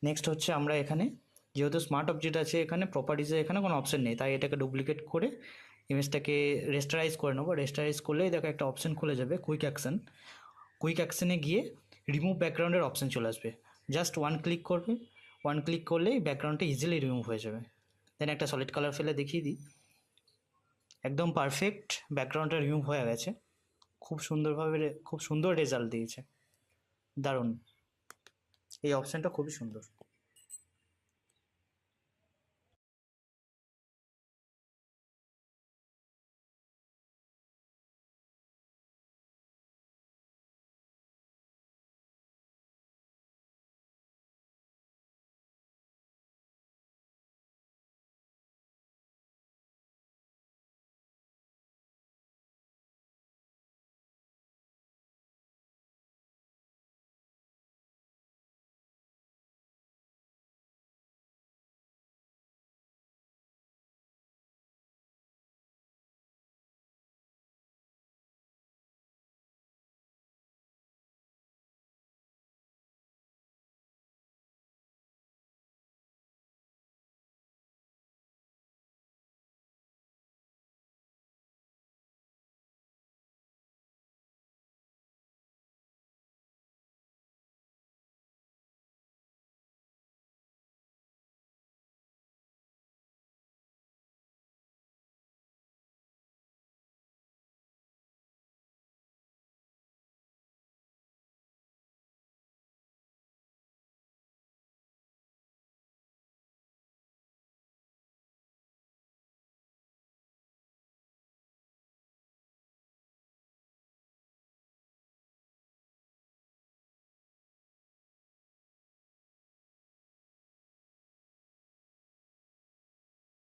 Next হচ্ছে আমরা এখানে যেহেতু স্মার্ট অবজেক্ট আছে, এখানে প্রপার্টিসে এখানে কোনো অপশন নেই, তাই এটাকে ডুপ্লিকেট করে ইমেজটাকে রেস্টারাইজ করে নেবো। রেস্টারাইজ করলেই দেখো একটা অপশন খুলে যাবে, কুইক অ্যাকশন। কুইক অ্যাকশনে গিয়ে রিমুভ ব্যাকগ্রাউন্ডের অপশন চলে আসবে, জাস্ট ওয়ান ক্লিক করবে। ওয়ান ক্লিক করলেই ব্যাকগ্রাউন্ডটা ইজিলি রিমুভ হয়ে যাবে। দেন একটা সলিড কালার ফেলে দেখিয়ে দিই, একদম পারফেক্ট ব্যাকগ্রাউন্ডটা রিমুভ হয়ে গেছে। খুব সুন্দরভাবে খুব সুন্দর রেজাল্ট দিয়েছে, দারুণ। এই অপশানটা খুবই সুন্দর।